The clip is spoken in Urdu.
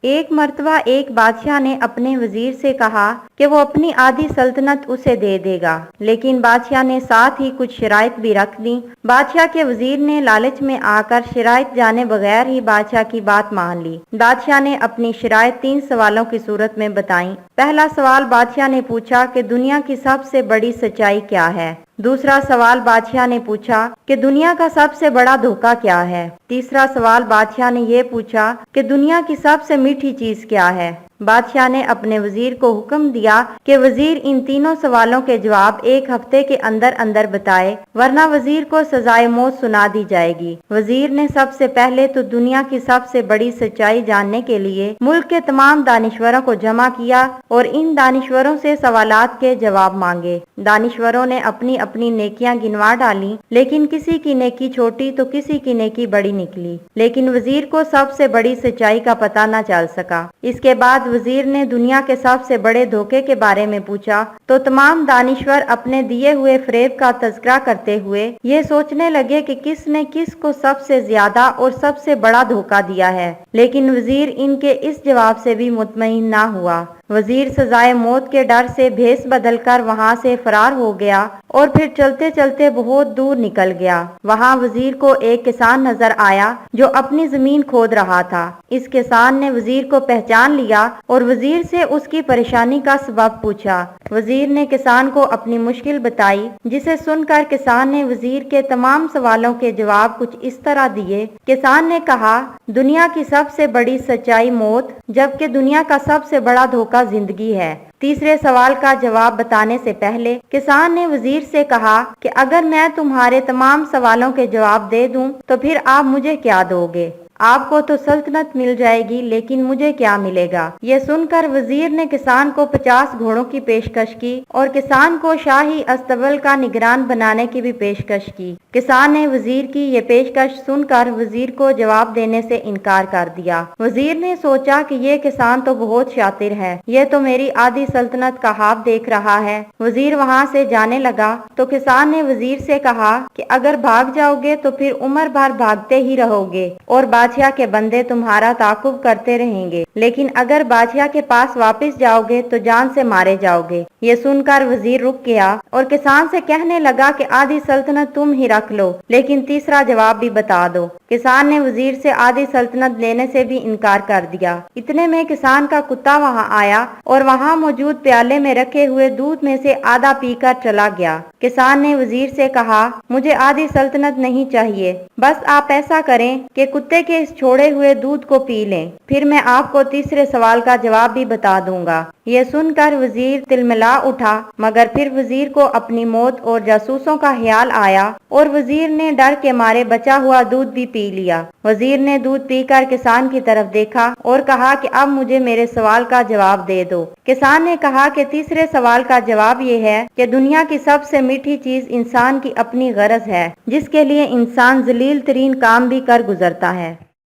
ایک مرتبہ ایک بادشاہ نے اپنے وزیر سے کہا کہ وہ اپنی آدھی سلطنت اسے دے دے گا، لیکن بادشاہ نے ساتھ ہی کچھ شرائط بھی رکھ دیں۔ بادشاہ کے وزیر نے لالچ میں آ کر شرائط جانے بغیر ہی بادشاہ کی بات مان لی۔ بادشاہ نے اپنی شرائط 3 سوالوں کی صورت میں بتائیں۔ پہلا سوال بادشاہ نے پوچھا کہ دنیا کی سب سے بڑی سچائی کیا ہے؟ دوسرا سوال بادشاہ نے پوچھا کہ دنیا کا سب سے بڑا دھوکہ کیا ہے؟ تیسرا سوال بادشاہ نے یہ پوچھا کہ دنیا کی سب سے میٹھی چیز کیا ہے؟ بادشاہ نے اپنے وزیر کو حکم دیا کہ وزیر ان تینوں سوالوں کے جواب 1 ہفتے کے اندر اندر بتائے، ورنہ وزیر کو سزائے موت سنا دی جائے گی۔ وزیر نے سب سے پہلے تو دنیا کی سب سے بڑی سچائی جاننے کے لیے ملک کے تمام دانشوروں کو جمع کیا اور ان دانشوروں سے سوالات کے جواب مانگے۔ دانشوروں نے اپنی اپنی نیکیاں گنوا ڈالیں، لیکن کسی کی نیکی چھوٹی تو کسی کی نیکی بڑی نکلی، لیکن وزیر کو سب سے بڑی سچائی کا پتہ نہ چل سکا۔ اس کے بعد وزیر نے دنیا کے سب سے بڑے دھوکے کے بارے میں پوچھا تو تمام دانشور اپنے دیے ہوئے فریب کا تذکرہ کرتے ہوئے یہ سوچنے لگے کہ کس نے کس کو سب سے زیادہ اور سب سے بڑا دھوکہ دیا ہے، لیکن وزیر ان کے اس جواب سے بھی مطمئن نہ ہوا۔ وزیر سزائے موت کے ڈر سے بھیس بدل کر وہاں سے فرار ہو گیا اور پھر چلتے چلتے بہت دور نکل گیا۔ وہاں وزیر کو ایک کسان نظر آیا جو اپنی زمین کھود رہا تھا۔ اس کسان نے وزیر کو پہچان لیا اور وزیر سے اس کی پریشانی کا سبب پوچھا۔ وزیر نے کسان کو اپنی مشکل بتائی، جسے سن کر کسان نے وزیر کے تمام سوالوں کے جواب کچھ اس طرح دیے۔ کسان نے کہا، دنیا کی سب سے بڑی سچائی موت، جبکہ دنیا کا سب سے بڑا دھوکہ زندگی ہے۔ تیسرے سوال کا جواب بتانے سے پہلے کسان نے وزیر سے کہا کہ اگر میں تمہارے تمام سوالوں کے جواب دے دوں تو پھر آپ مجھے کیا دو گے؟ آپ کو تو سلطنت مل جائے گی، لیکن مجھے کیا ملے گا؟ یہ سن کر وزیر نے کسان کو 50 گھوڑوں کی پیشکش کی اور کسان کو شاہی استبل کا نگران بنانے کی بھی پیشکش کی۔ کسان نے وزیر کی یہ پیشکش سن کر وزیر کو جواب دینے سے انکار کر دیا۔ وزیر نے سوچا کہ یہ کسان تو بہت شاطر ہے، یہ تو میری آدھی سلطنت کا خواب دیکھ رہا ہے۔ وزیر وہاں سے جانے لگا تو کسان نے وزیر سے کہا کہ اگر بھاگ جاؤ گے تو پھر عمر بھر بھاگتے ہی رہو گے اور بادشاہ کے بندے تمہارا تعاقب کرتے رہیں گے، لیکن اگر بادشاہ کے پاس واپس جاؤ گے تو جان سے مارے جاؤ گے۔ یہ سن کر وزیر رک گیا اور کسان سے کہنے لگا کہ آدھی سلطنت تم ہی رکھ لو، لیکن تیسرا جواب بھی بتا دو۔ کسان نے وزیر سے آدھی سلطنت لینے سے بھی انکار کر دیا۔ اتنے میں کسان کا کتا وہاں آیا اور وہاں موجود پیالے میں رکھے ہوئے دودھ میں سے آدھا پی کر چلا گیا۔ کسان نے وزیر سے کہا، مجھے آدھی سلطنت نہیں چاہیے، بس آپ ایسا کریں کہ کتے کے اس چھوڑے ہوئے دودھ کو پی لیں، پھر میں آپ کو تیسرے سوال کا جواب بھی بتا دوں گا۔ یہ سن کر وزیر تلملا اٹھا، مگر پھر وزیر کو اپنی موت اور جاسوسوں کا خیال آیا اور وزیر نے ڈر کے مارے بچا ہوا دودھ بھی پی لیا۔ وزیر نے دودھ پی کر کسان کی طرف دیکھا اور کہا کہ اب مجھے میرے سوال کا جواب دے دو۔ کسان نے کہا کہ تیسرے سوال کا جواب یہ ہے کہ دنیا کی سب سے میٹھی چیز انسان کی اپنی غرض ہے، جس کے لیے انسان ذلیل ترین کام بھی کر گزرتا ہے۔